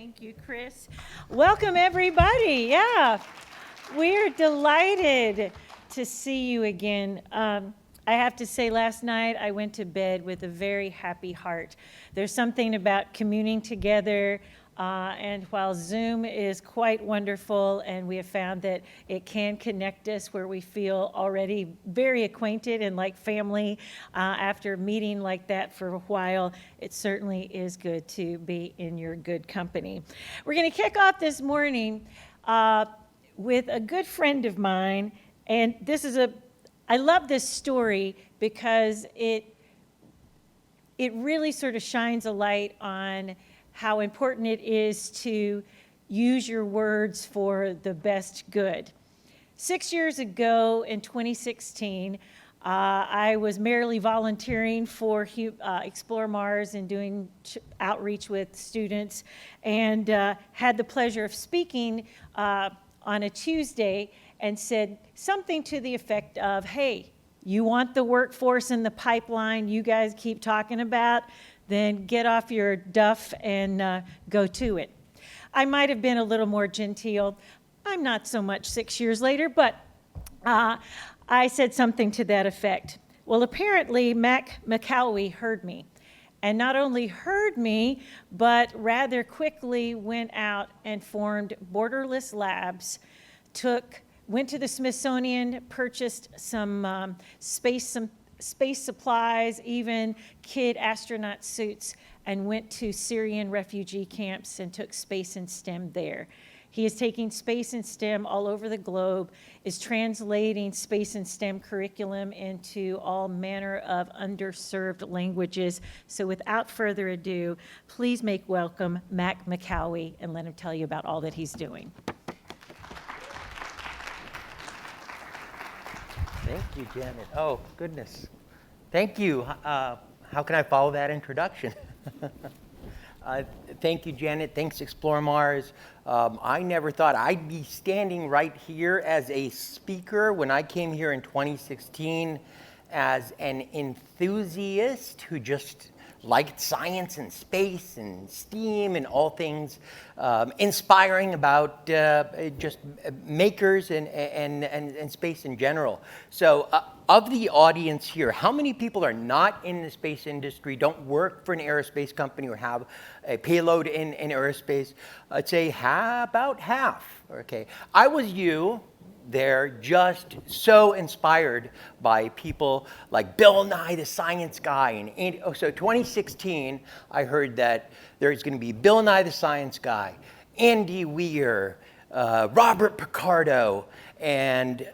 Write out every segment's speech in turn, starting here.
Thank you, Chris. Welcome, everybody. Yeah, we're delighted to see you again. I have to say, last night I went to bed with a very happy heart. There's something about communing together, and while Zoom is quite wonderful, and we have found that it can connect us where we feel already very acquainted and like family after meeting like that for a while, it certainly is good to be in your good company. We're going to kick off this morning with a good friend of mine, and I love this story because it really sort of shines a light on how important it is to use your words for the best good. 6 years ago in 2016, I was merely volunteering for Explore Mars and doing outreach with students, and had the pleasure of speaking on a Tuesday and said something to the effect of, hey, you want the workforce in the pipeline you guys keep talking about? Then get off your duff and go to it. I might have been a little more genteel. I'm not so much 6 years later, but I said something to that effect. Well, apparently, Malkawi heard me. And not only heard me, but rather quickly went out and formed Borderless Labs, went to the Smithsonian, purchased some space supplies, even kid astronaut suits, and went to Syrian refugee camps and took space and STEM there. He is taking space and STEM all over the globe, is translating space and STEM curriculum into all manner of underserved languages. So without further ado, please make welcome Mac Malkawi and let him tell you about all that he's doing. Thank you, Janet. Oh, goodness. Thank you. How can I follow that introduction? Thank you, Janet. Thanks, Explore Mars. I never thought I'd be standing right here as a speaker when I came here in 2016 as an enthusiast who just liked science and space and STEAM and all things inspiring about just makers and space in general. So of the audience here, how many people are not in the space industry, don't work for an aerospace company or have a payload in aerospace? I'd say about half. Okay, I was you. They're just so inspired by people like Bill Nye, the Science Guy. So 2016, I heard that there's going to be Bill Nye, the Science Guy, Andy Weir, Robert Picardo, and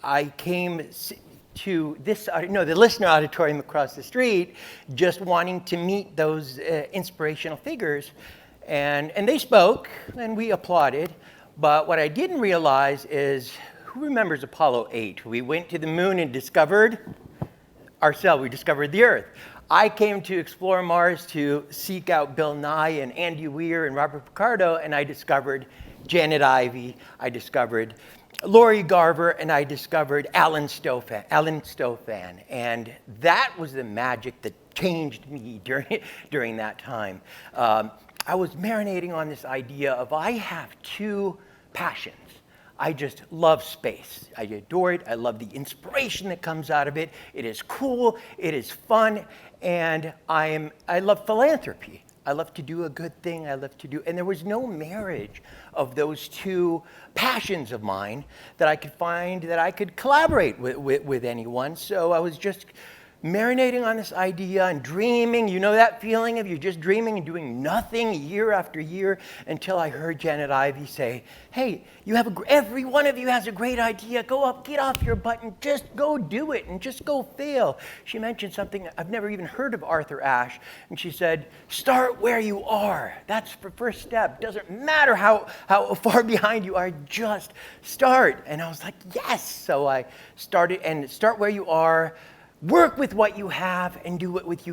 I came to the listener auditorium across the street, just wanting to meet those inspirational figures. And they spoke, and we applauded. But what I didn't realize is, who remembers Apollo 8? We went to the moon and discovered ourselves. We discovered the Earth. I came to Explore Mars to seek out Bill Nye and Andy Weir and Robert Picardo, and I discovered Janet Ivey. I discovered Lori Garver, and I discovered Alan Stofan. And that was the magic that changed me during that time. I was marinating on this idea of I have two passions. I just love space. I adore it. I love the inspiration that comes out of it. It is cool. It is fun. And I love philanthropy. I love to do a good thing. And there was no marriage of those two passions of mine that I could find that I could collaborate with anyone. So I was just marinating on this idea and dreaming. You know that feeling of you're just dreaming and doing nothing year after year, until I heard Janet Ivey say, hey, every one of you has a great idea. Go up, get off your butt and just go do it and just go fail. She mentioned something, I've never even heard of Arthur Ashe, and she said, start where you are. That's the first step. Doesn't matter how far behind you are, just start. And I was like, yes. So I started, and start where you are. Work with what you have and do what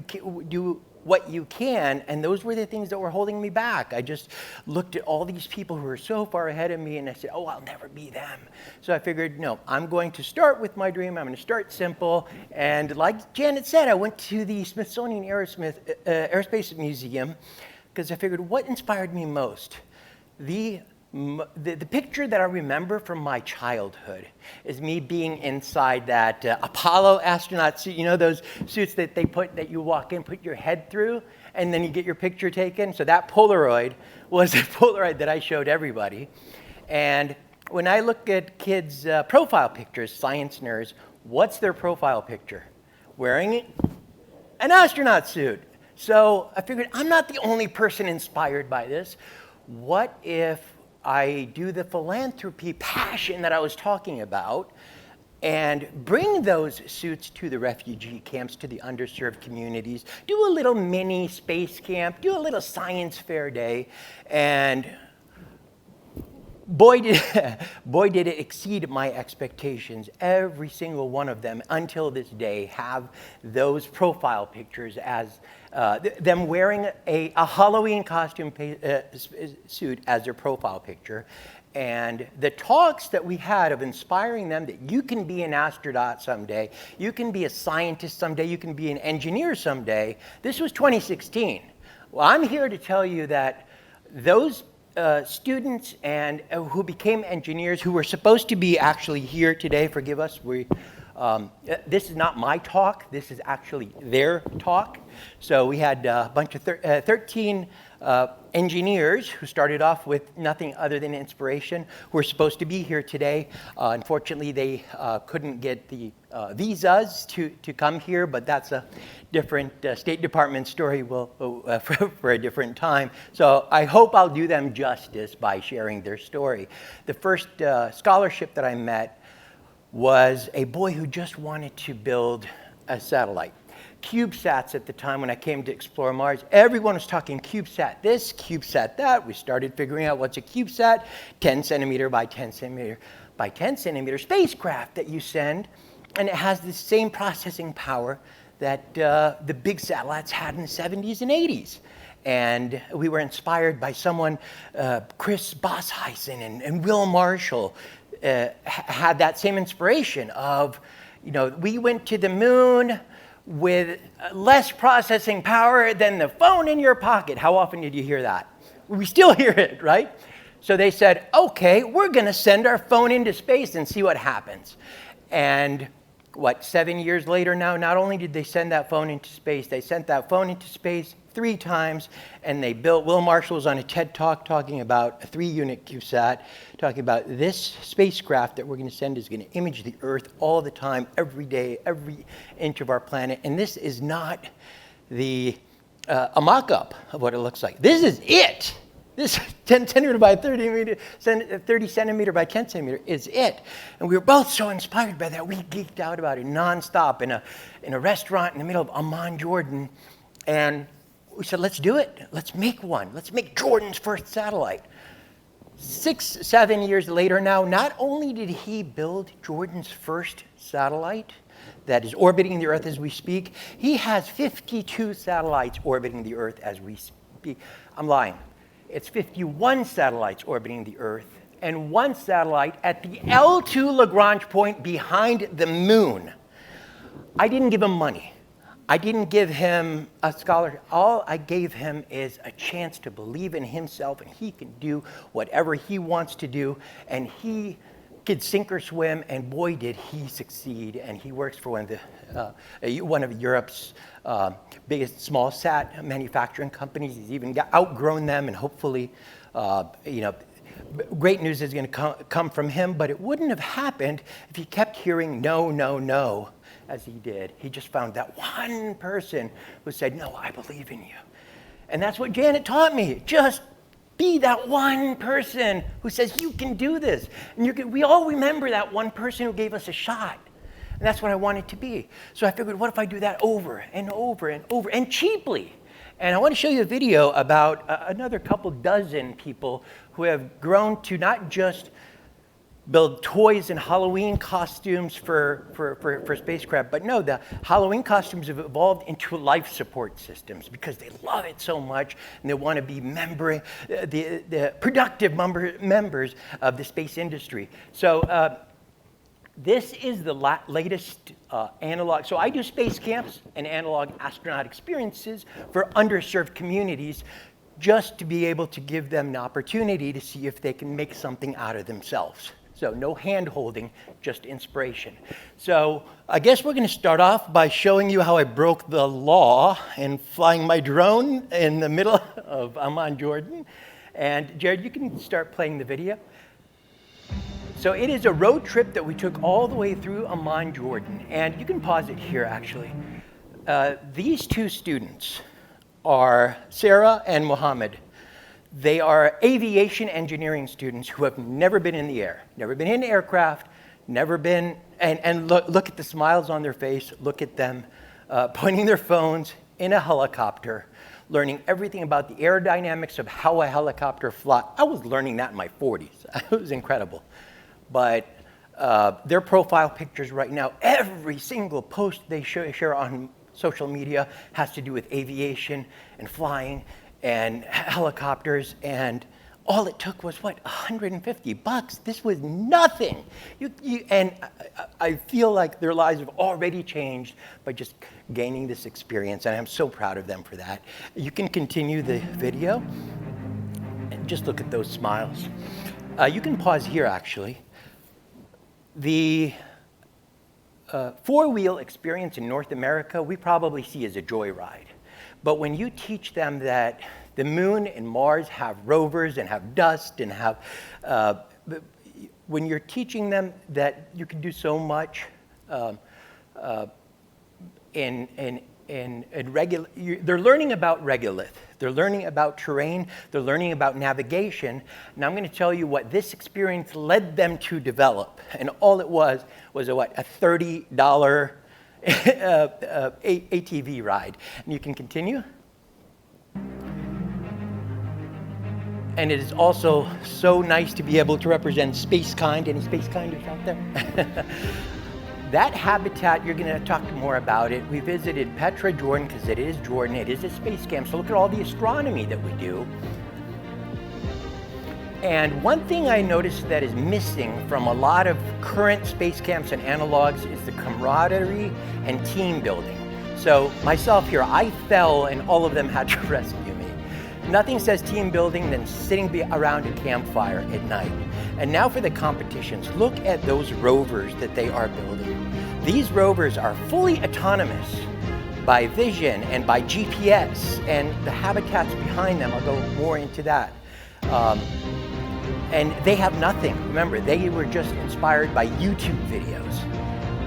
you can, and those were the things that were holding me back. I just looked at all these people who were so far ahead of me, and I said, oh, I'll never be them. So I figured, no, I'm going to start with my dream. I'm going to start simple. And like Janet said, I went to the Smithsonian Aerospace Museum, because I figured what inspired me most? The picture that I remember from my childhood is me being inside that Apollo astronaut suit. You know those suits that that you walk in, put your head through, and then you get your picture taken? So that Polaroid was a Polaroid that I showed everybody. And when I look at kids' profile pictures, science nerds, what's their profile picture? Wearing an astronaut suit. So I figured I'm not the only person inspired by this. What if I do the philanthropy passion that I was talking about and bring those suits to the refugee camps, to the underserved communities, do a little mini space camp, do a little science fair day, and boy did it exceed my expectations. Every single one of them, until this day, have those profile pictures as them wearing a Halloween costume suit as their profile picture. And the talks that we had of inspiring them that you can be an astronaut someday, you can be a scientist someday, you can be an engineer someday. This was 2016. Well, I'm here to tell you that those students and who became engineers, who were supposed to be actually here today, forgive us, this is not my talk, this is actually their talk. So we had a bunch of 13 engineers who started off with nothing other than inspiration, who were supposed to be here today. Unfortunately, they couldn't get the visas to come here, but that's a different State Department story for a different time. So I hope I'll do them justice by sharing their story. The first scholarship that I met was a boy who just wanted to build a satellite. CubeSats at the time when I came to Explore Mars, everyone was talking CubeSat this, CubeSat that. We started figuring out what's a CubeSat, 10 centimeter by 10 centimeter by 10 centimeter spacecraft that you send, and it has the same processing power that the big satellites had in the 70s and 80s. And we were inspired by someone, Chris Bosheisen and Will Marshall, had that same inspiration of, we went to the moon with less processing power than the phone in your pocket. How often did you hear that? We still hear it, right? So they said, okay, we're going to send our phone into space and see what happens. And 7 years later now, not only did they send that phone into space, they sent that phone into space 3 times, and they built, Will Marshall was on a TED Talk talking about a 3-unit CubeSat, talking about this spacecraft that we're going to send is going to image the Earth all the time, every day, every inch of our planet. And this is not a mock-up of what it looks like. This is it. This 10 centimeter by 30 centimeter by 10 centimeter is it. And we were both so inspired by that. We geeked out about it nonstop in a restaurant in the middle of Amman, Jordan. And we said, let's do it. Let's make one. Let's make Jordan's first satellite. 6-7 years later now, not only did he build Jordan's first satellite that is orbiting the Earth as we speak, he has 52 satellites orbiting the Earth as we speak. I'm lying. It's 51 satellites orbiting the Earth and 1 satellite at the L2 Lagrange point behind the moon. I didn't give him money. I didn't give him a scholarship. All I gave him is a chance to believe in himself, and he can do whatever he wants to do, and he could sink or swim, and boy, did he succeed. And he works for one of Europe's biggest small sat manufacturing companies. He's even outgrown them, and hopefully, great news is going to come from him, but it wouldn't have happened if he kept hearing no, no, no, as he did. He just found that one person who said, no, I believe in you. And that's what Janet taught me. Just be that one person who says, you can do this. And we all remember that one person who gave us a shot. And that's what I wanted to be. So I figured, what if I do that over and over and over and cheaply? And I want to show you a video about another couple dozen people who have grown to not just build toys and Halloween costumes for spacecraft, but no, the Halloween costumes have evolved into life support systems because they love it so much and they want to be the productive members of the space industry. So this is the latest analog. So I do space camps and analog astronaut experiences for underserved communities just to be able to give them an opportunity to see if they can make something out of themselves. So no hand-holding, just inspiration. So I guess we're going to start off by showing you how I broke the law in flying my drone in the middle of Amman, Jordan. And Jared, you can start playing the video. So it is a road trip that we took all the way through Amman, Jordan. And you can pause it here, actually. These two students are Sarah and Mohammed. They are aviation engineering students who have never been in the air, never been in an aircraft, never been, and look at the smiles on their face, look at them pointing their phones in a helicopter, learning everything about the aerodynamics of how a helicopter flies. I was learning that in my 40s. It was incredible. But their profile pictures right now, every single post they share on social media has to do with aviation and flying and helicopters, and all it took was, what, $150? This was nothing. And I feel like their lives have already changed by just gaining this experience, and I'm so proud of them for that. You can continue the video, and just look at those smiles. You can pause here, actually. The four-wheel experience in North America, we probably see as a joyride. But when you teach them that the moon and Mars have rovers and have dust and have, when you're teaching them that you can do so much they're learning about regolith, they're learning about terrain, they're learning about navigation. Now I'm going to tell you what this experience led them to develop. And all it was a $30 ATV ride. And you can continue. And it is also so nice to be able to represent SpaceKind. Any SpaceKinders out there? That habitat, you're going to talk more about it. We visited Petra, Jordan, because it is Jordan. It is a space camp. So look at all the astronomy that we do. And one thing I noticed that is missing from a lot of current space camps and analogs is the camaraderie and team building. So myself here, I fell and all of them had to rescue me. Nothing says team building than sitting around a campfire at night. And now for the competitions. Look at those rovers that they are building. These rovers are fully autonomous by vision and by GPS, and the habitats behind them, I'll go more into that. And they have nothing. Remember, they were just inspired by YouTube videos.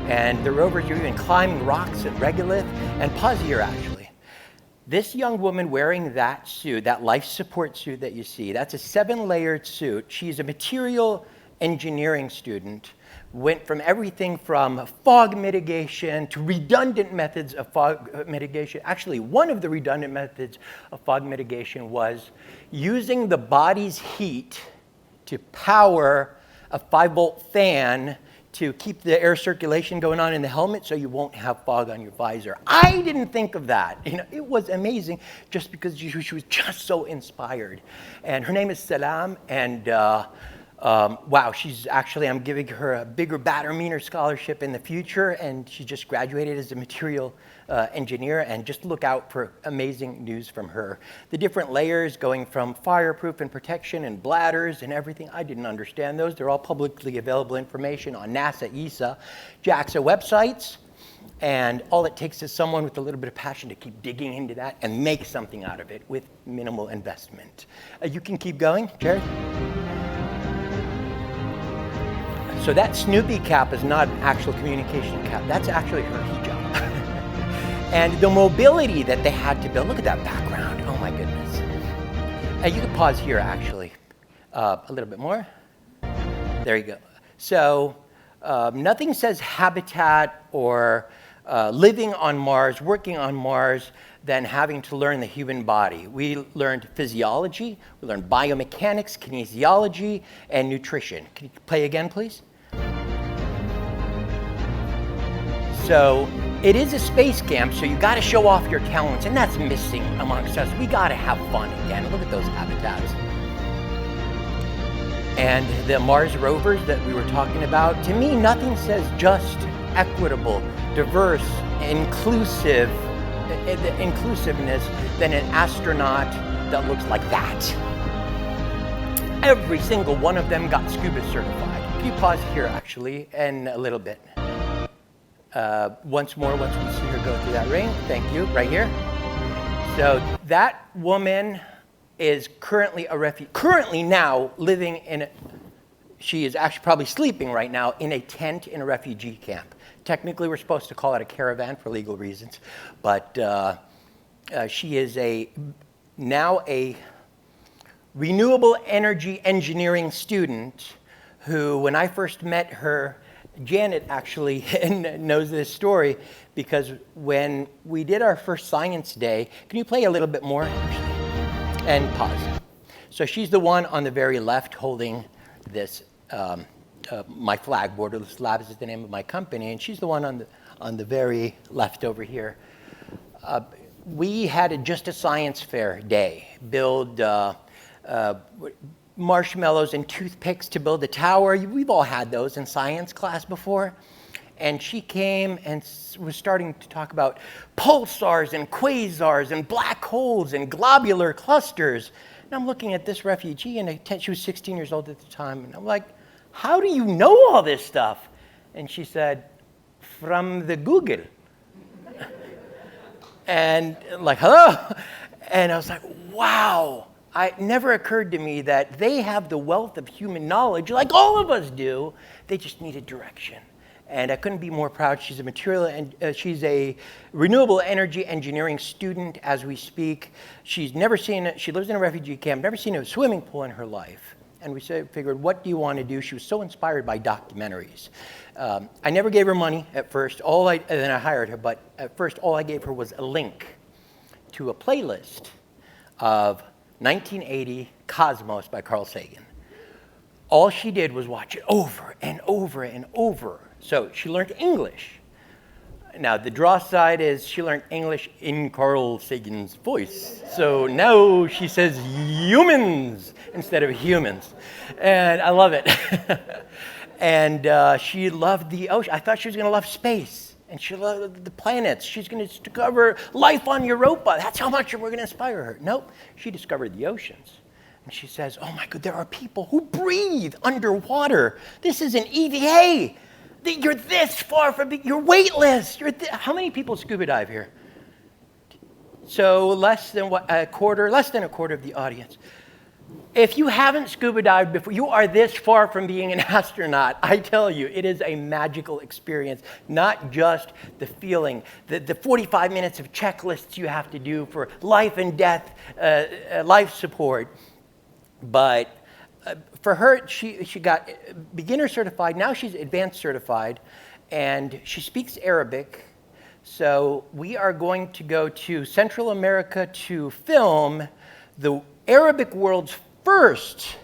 And the rovers are even climbing rocks and regolith. And pause here, actually. This young woman wearing that suit, that life support suit that you see, that's a 7-layered suit. She's a material engineering student. Went from everything from fog mitigation to redundant methods of fog mitigation. Actually, one of the redundant methods of fog mitigation was using the body's heat to power a 5-volt fan to keep the air circulation going on in the helmet so you won't have fog on your visor. I didn't think of that. It was amazing just because she was just so inspired. And her name is Salam, and wow, she's actually, I'm giving her a bigger, badder, meaner scholarship in the future, and she just graduated as a material engineer, and just look out for amazing news from her. The different layers going from fireproof and protection and bladders and everything, I didn't understand those. They're all publicly available information on NASA, ESA, JAXA websites, and all it takes is someone with a little bit of passion to keep digging into that and make something out of it with minimal investment. You can keep going, Jared. So that Snoopy cap is not an actual communication cap. That's actually her hijab. And the mobility that they had to build. Look at that background. Oh my goodness. You can pause here, actually. A little bit more. There you go. So nothing says habitat or living on Mars, working on Mars, than having to learn the human body. We learned physiology, we learned biomechanics, kinesiology, and nutrition. Can you play again, please? So it is a space camp, so you got to show off your talents, and that's missing amongst us. We got to have fun again. Look at those habitats. And the Mars rovers that we were talking about, to me, nothing says just, equitable, diverse, inclusive, inclusiveness than an astronaut that looks like that. Every single one of them got scuba certified. Can you pause here, actually, and a little bit? Once more, once we see her go through that ring. Thank you, right here. So that woman is currently a refugee, currently now living in she is actually probably sleeping right now in a tent in a refugee camp. Technically, we're supposed to call it a caravan for legal reasons, but she is now a renewable energy engineering student who, when I first met her, Janet actually knows this story because when we did our first science day, can you play a little bit more? And pause. So she's the one on the very left holding this, my flag, Borderless Labs is the name of my company, and she's the one on the very left over here. We had just a science fair day, build marshmallows and toothpicks to build a tower. We've all had those in science class before. And she came and was starting to talk about pulsars and quasars and black holes and globular clusters. And I'm looking at this refugee, and she was 16 years old at the time. And I'm like, how do you know all this stuff? And she said, from the Google. And I'm like, hello? And I was like, wow. It never occurred to me that they have the wealth of human knowledge like all of us do. They just needed direction. And I couldn't be more proud. She's she's a renewable energy engineering student as we speak. She lives in a refugee camp, never seen a swimming pool in her life. And we figured, what do you want to do? She was so inspired by documentaries. I never gave her money at first, and then I hired her, but at first all I gave her was a link to a playlist of 1980 Cosmos by Carl Sagan. All she did was watch it over and over and over. So she learned English. Now, the draw side is she learned English in Carl Sagan's voice. So now she says humans instead of humans. And I love it. And she loved the ocean. I thought she was going to love space. And she loved the planets. She's going to discover life on Europa. That's how much we're going to inspire her. Nope. She discovered the oceans. And she says, oh my God, there are people who breathe underwater. This is an EVA. You're this far from it. You're weightless. How many people scuba dive here? So less than a quarter of the audience. If you haven't scuba dived before, you are this far from being an astronaut. I tell you, it is a magical experience. Not just the feeling, the 45 minutes of checklists you have to do for life and death, life support. But for her, she got beginner certified. Now she's advanced certified, and she speaks Arabic. So we are going to go to Central America to film the Arabic world's first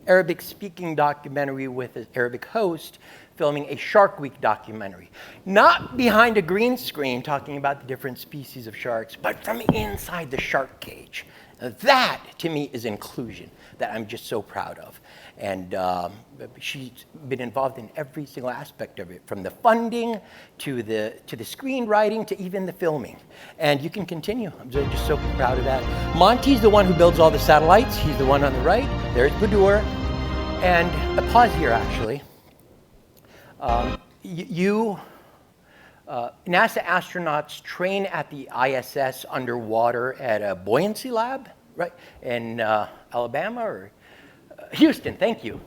Arabic-speaking documentary with an Arabic host, filming a Shark Week documentary. Not behind a green screen talking about the different species of sharks, but from inside the shark cage. That, to me, is inclusion that I'm just so proud of. And she's been involved in every single aspect of it, from the funding to the screenwriting to even the filming. And you can continue. I'm just so proud of that. Monty's the one who builds all the satellites. He's the one on the right. There's Badur. And a pause here, actually. NASA astronauts train at the ISS underwater at a buoyancy lab, right, in Alabama or Houston, thank you.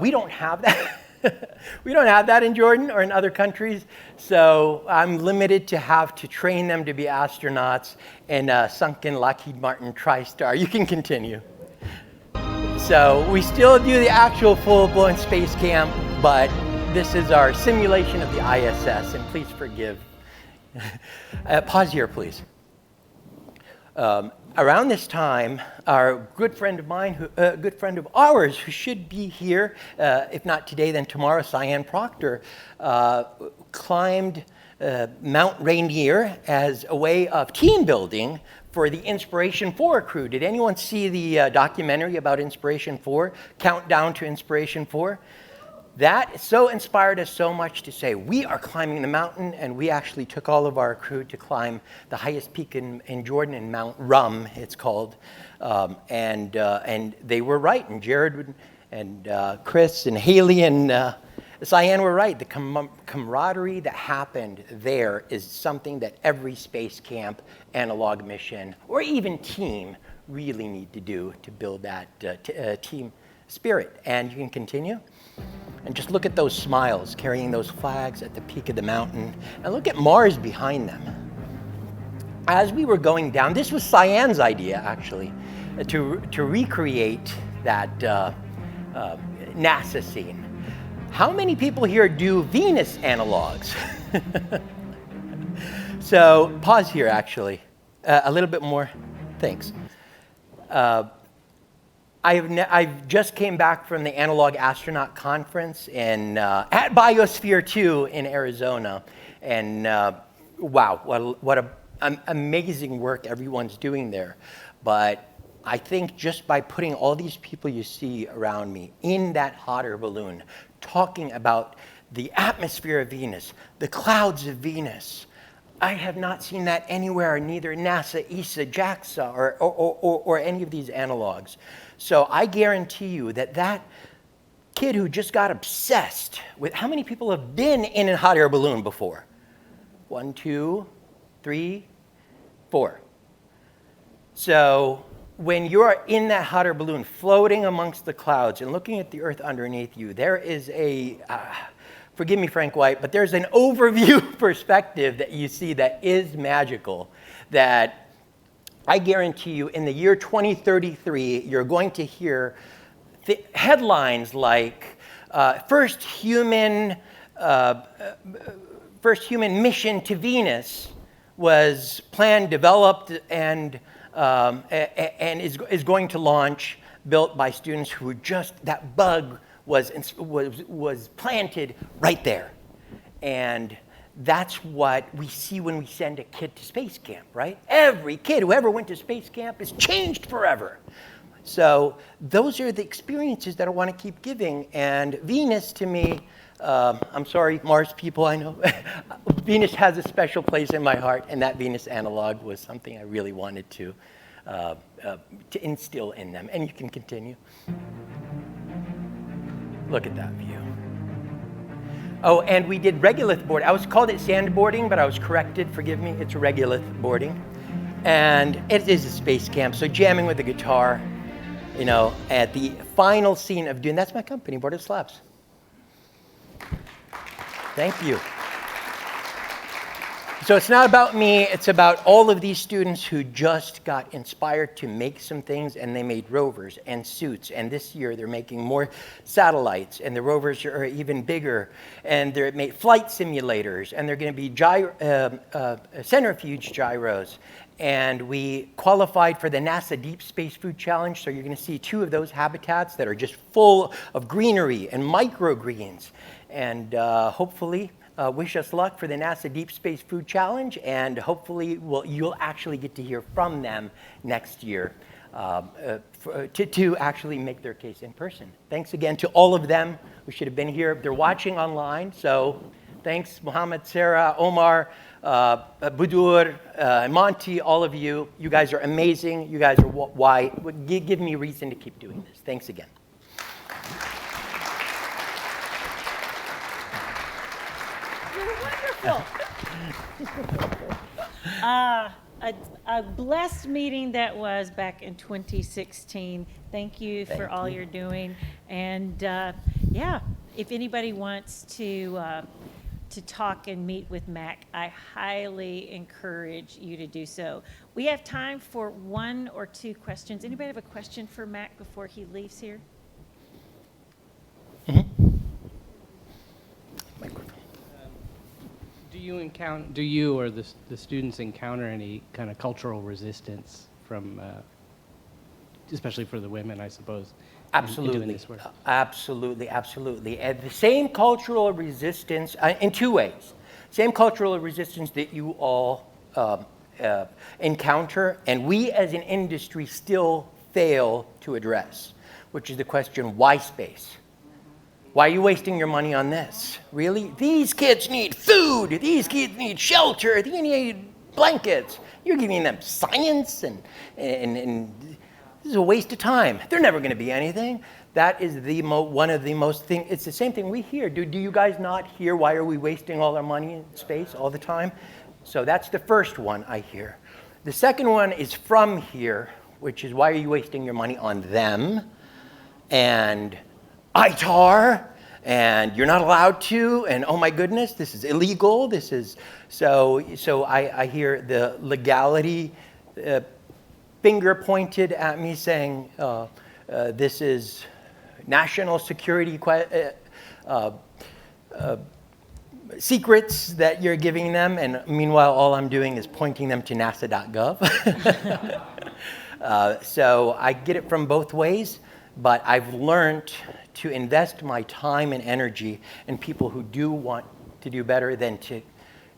We don't have that. We don't have that in Jordan or in other countries, so I'm limited to have to train them to be astronauts in a sunken Lockheed Martin TriStar. You can continue. So we still do the actual full-blown space camp, but this is our simulation of the ISS, and please forgive. Pause here, please. Around this time, our good friend of ours, who should be here, if not today, then tomorrow, Cyan Proctor, climbed Mount Rainier as a way of team building for the Inspiration 4 crew. Did anyone see the documentary about Inspiration 4, Countdown to Inspiration 4? That so inspired us so much to say, we are climbing the mountain, and we actually took all of our crew to climb the highest peak in Jordan, in Mount Rum, it's called. And they were right, and Jared and Chris and Haley and Cyan were right. The camaraderie that happened there is something that every space camp, analog mission, or even team really need to do to build that team spirit. And you can continue. And just look at those smiles, carrying those flags at the peak of the mountain. And look at Mars behind them. As we were going down, this was Cyan's idea, actually, to recreate that NASA scene. How many people here do Venus analogs? So pause here, actually. A little bit more. Thanks. I've just came back from the Analog Astronaut Conference at Biosphere 2 in Arizona. And wow, what amazing work everyone's doing there. But I think just by putting all these people you see around me in that hot air balloon, talking about the atmosphere of Venus, the clouds of Venus, I have not seen that anywhere, neither NASA, ESA, JAXA, or any of these analogs. So I guarantee you that kid who just got obsessed with, how many people have been in a hot air balloon before? 1, 2, 3, 4. So when you're in that hot air balloon floating amongst the clouds and looking at the Earth underneath you, there is forgive me, Frank White, but there's an overview perspective that you see that is magical, that I guarantee you in the year 2033, you're going to hear headlines like first human mission to Venus was planned, developed, and is going to launch, built by students who just, that bug was planted right there. And that's what we see when we send a kid to space camp, right? Every kid who ever went to space camp is changed forever. So those are the experiences that I want to keep giving. And Venus, to me, I'm sorry, Mars people, I know. Venus has a special place in my heart, and that Venus analog was something I really wanted to instill in them. And you can continue. Look at that view. Oh, and we did regolith board. I was called it sandboarding, but I was corrected. Forgive me. It's regolith boarding. And it is a space camp, so jamming with the guitar, you know, at the final scene of Dune. That's my company, Borderless Labs. Thank you. So it's not about me, it's about all of these students who just got inspired to make some things, and they made rovers and suits, and this year they're making more satellites, and the rovers are even bigger, and they're made flight simulators, and they're going to be centrifuge gyros, and we qualified for the NASA Deep Space Food Challenge, so you're going to see 2 of those habitats that are just full of greenery and microgreens, and hopefully wish us luck for the NASA Deep Space Food Challenge, and hopefully you'll actually get to hear from them next year to actually make their case in person. Thanks again to all of them who should have been here. They're watching online, so thanks, Mohammed, Sarah, Omar, Budur, Monty, all of you. You guys are amazing. You guys are why. Give me reason to keep doing this. Thanks again. A blessed meeting that was back in 2016. Thank you for all you're doing. And yeah, if anybody wants to talk and meet with Mac, I highly encourage you to do so. We have time for 1 or 2 questions. Anybody have a question for Mac before he leaves here? Mm-hmm. Do you or the students encounter any kind of cultural resistance from, especially for the women, I suppose? Absolutely. In doing this work? Absolutely. And the same cultural resistance in 2 ways. Same cultural resistance that you all encounter, and we as an industry still fail to address, which is the question, why space? Why are you wasting your money on this? Really? These kids need food. These kids need shelter. They need blankets. You're giving them science and this is a waste of time. They're never going to be anything. That is one of the most thing. It's the same thing we hear. Do you guys not hear, why are we wasting all our money in space all the time? So that's the first one I hear. The second one is from here, which is, why are you wasting your money on them? And ITAR, and you're not allowed to, and oh my goodness, this is illegal. This is, so I hear the legality finger pointed at me saying, this is national security secrets that you're giving them, and meanwhile, all I'm doing is pointing them to nasa.gov. So I get it from both ways, but I've learned to invest my time and energy in people who do want to do better than to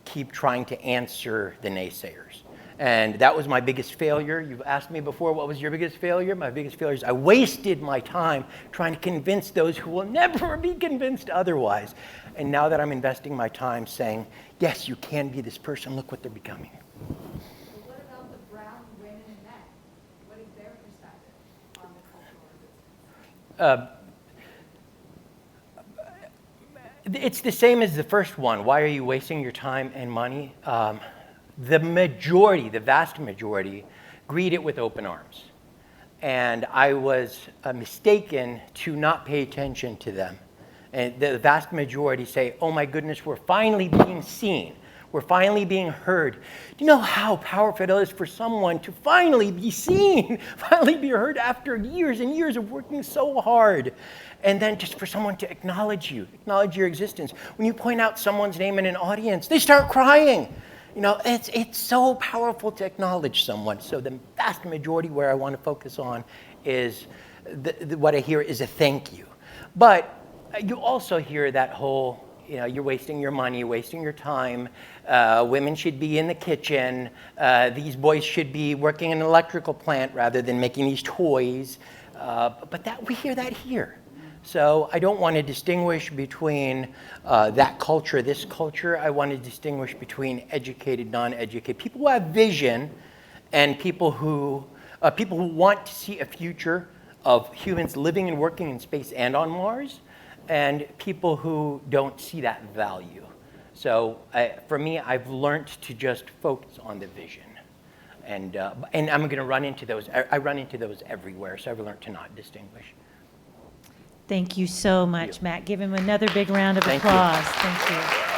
keep trying to answer the naysayers. And that was my biggest failure. You've asked me before, what was your biggest failure? My biggest failure is I wasted my time trying to convince those who will never be convinced otherwise. And now that I'm investing my time saying, yes, you can be this person, look what they're becoming. So what about the brown women and men? What is their perspective on the cultural resistance? It's the same as the first one. Why are you wasting your time and money? The majority, the vast majority, greet it with open arms. And I was mistaken to not pay attention to them. And the vast majority say, oh my goodness, we're finally being seen. We're finally being heard. Do you know how powerful it is for someone to finally be seen, finally be heard after years and years of working so hard? And then just for someone to acknowledge you, acknowledge your existence. When you point out someone's name in an audience, they start crying. You know, it's so powerful to acknowledge someone. So the vast majority where I want to focus on is, what I hear is a thank you. But you also hear that whole, you know, you're wasting your money, you're wasting your time. Women should be in the kitchen. These boys should be working in an electrical plant rather than making these toys. But we hear that here. So I don't want to distinguish between that culture, this culture. I want to distinguish between educated, non-educated, people who have vision, and people who want to see a future of humans living and working in space and on Mars, and people who don't see that value. So for me, I've learned to just focus on the vision. And I'm going to run into those. I run into those everywhere, so I've learned to not distinguish. Thank you so much, Matt. Give him another big round of Thank you. applause. Thank you.